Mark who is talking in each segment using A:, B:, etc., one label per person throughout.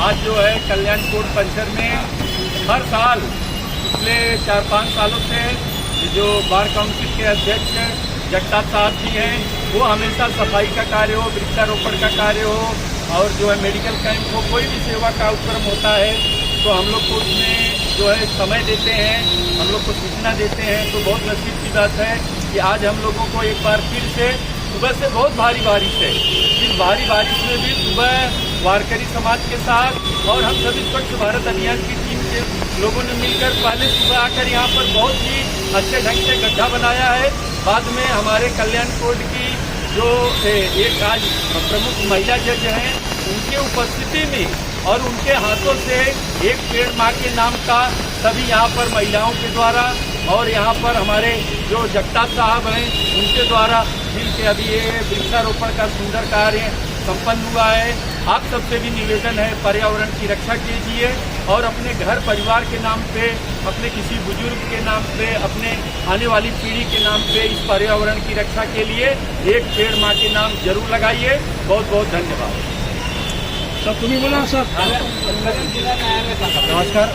A: आज जो है कल्याण कोट परिसर में हर साल पिछले 4-5 सालों से जो बार काउंसिल के अध्यक्ष जगताप साहब जी हैं, वो हमेशा सफाई का कार्य हो, वृक्षारोपण का कार्य हो और जो है मेडिकल कैंप हो, कोई भी सेवा का उपक्रम होता है तो हम लोग को उसमें जो है समय देते हैं, हम लोग को सूचना देते हैं। तो बहुत नसीब की बात है कि आज हम लोगों को एक बार फिर से सुबह से बहुत भारी बारिश है, इस भारी बारिश में भी सुबह वारकरी समाज के साथ और हम सभी स्वच्छ भारत अभियान की टीम के लोगों ने मिलकर पहले सुबह आकर यहाँ पर बहुत ही अच्छे ढंग से गड्ढा बनाया है। बाद में हमारे कल्याण कोट की जो एक आज प्रमुख महिला जज हैं, उनके उपस्थिति में और उनके हाथों से एक पेड़ माँ के नाम का सभी यहाँ पर महिलाओं के द्वारा और यहाँ पर हमारे जो जगताप साहब हैं उनके द्वारा मिलकर अभी ये वृक्षारोपण का सुंदर कार्य संपन्न हुआ है। आप सबसे भी निवेदन है, पर्यावरण की रक्षा कीजिए और अपने घर परिवार के नाम पे, अपने किसी बुजुर्ग के नाम पे, अपने आने वाली पीढ़ी के नाम पे इस पर्यावरण की रक्षा के लिए एक पेड़ माँ के नाम जरूर लगाइए। बहुत बहुत धन्यवाद।
B: सर तुम्ही बोला सर।
C: नमस्कार।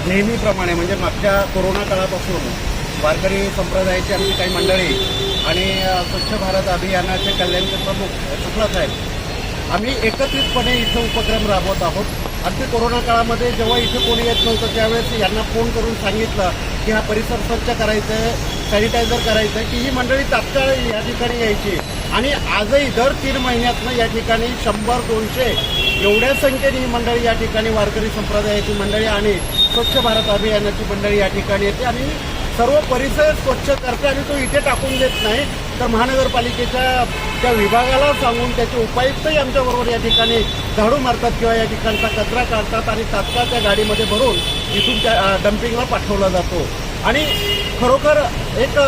C: नेहमीप्रमाणे म्हणजे मागच्या कोरोना काळापासून वारकरी संप्रदायाची आमची काही मंडळी आणि स्वच्छ भारत अभियानाचे कल्याणचे प्रमुख शुक्ला साहेब आम्ही एकत्रितपणे इथं उपक्रम राबवत आहोत। अगदी कोरोना काळामध्ये जेव्हा इथे कोणी येत नव्हतं त्यावेळेस यांना फोन करून सांगितलं की हा परिसर स्वच्छ करायचं आहे, सॅनिटायझर करायचं आहे, की ही मंडळी तात्काळ या ठिकाणी यायची आणि आजही दर 3 महिन्यातनं या ठिकाणी 100-200 एवढ्या संख्येने ही मंडळी या ठिकाणी वारकरी संप्रदायाची मंडळी आणि स्वच्छ भारत अभियानाची मंडळी या ठिकाणी येते आणि सर्व परिसर स्वच्छ करते आणि तो इथे टाकून देत नाही तर महानगरपालिकेच्या त्या विभागाला सांगून त्याचे उपायुक्तही आमच्याबरोबर या ठिकाणी झाडू मारतात किंवा या ठिकाणचा कचरा काढतात आणि तात्काळ त्या गाडीमध्ये भरून इथून त्या डम्पिंगला पाठवला जातो। आणि खरोखर एक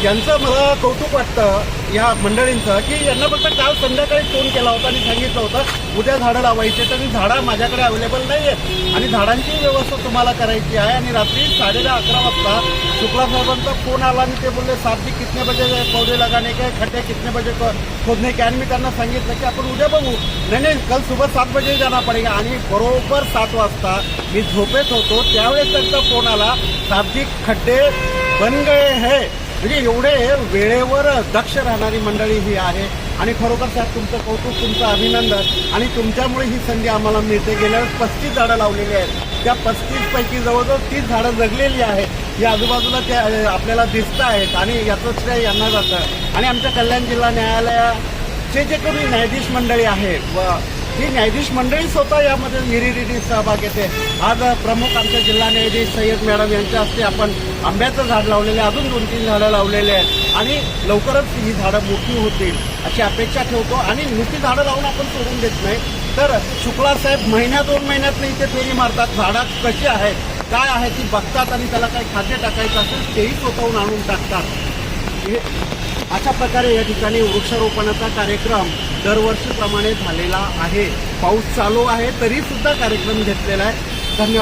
C: यांचं मला कौतुक वाटतं या मंडळींचं की यांना फक्त काल संध्याकाळी फोन केला होता आणि सांगितलं होतं उद्या झाडं लावायचे, तर झाडं माझ्याकडे अवेलेबल नाही आहेत आणि झाडांची व्यवस्था तुम्हाला करायची आहे। आणि रात्री 10:30-11 वाजता शुक्ला साहेबांचा फोन आला आणि ते बोलले साहब जी कितने बजे पौधे लगाने के, खड्डे कितने बजे खोदने के। आणि मी त्यांना सांगितलं की आपण उद्या बघू। नाही कल सुबह 7 बजे जाना पडेगा। आणि बरोबर 7 वाजता मी झोपेत होतो त्यावेळेस त्यांचा फोन आला, साहब जी खड्डे बन गए है। म्हणजे एवढे वेळेवर दक्ष राहणारी मंडळी ही आहे आणि खरोखर साहेब तुमचं कौतुक, तुमचं अभिनंदन। आणि तुमच्यामुळे ही संधी आम्हाला मिळते। गेल्या वेळेस 35 झाडं लावलेली आहेत, त्या 35 पैकी जवळजवळ 30 झाडं जगलेली आहेत, या आजूबाजूला त्या आपल्याला दिसत आहेत आणि याचं श्रेय यांना जातं। आणि आमच्या कल्याण जिल्हा न्यायालयाचे जे कोणी न्यायाधीश मंडळी आहेत व ही न्यायाधीश मंडळी स्वतः यामध्ये निर्विघ्न सहभाग घेते। आज प्रमुख आमच्या जिल्हा न्यायाधीश सय्यद मॅडम यांच्या हस्ते आपण आंब्याचं झाड लावलेले, अजून 2-3 झाडं लावलेले आहेत आणि लवकरच ही झाडं मोठी होतील अशी अपेक्षा ठेवतो। आणि नुकती झाडं लावून आपण सोडून देत नाही, तर शुक्ला साहेब 1-2 महिन्यात इथे फेरी मारतात, झाडं कशी आहेत काय आहे ती बघतात आणि त्याला काही खाद्य टाकायचं असेल तेही स्वतःहून आणून टाकतात। अशा प्रकारे या ठिकाणी वृक्षारोपणाचा कार्यक्रम दरवर्षीप्रमाणे झालेला आहे। पाऊस चालू आहे तरी सुद्धा कार्यक्रम घेतलेला आहे। धन्यवाद।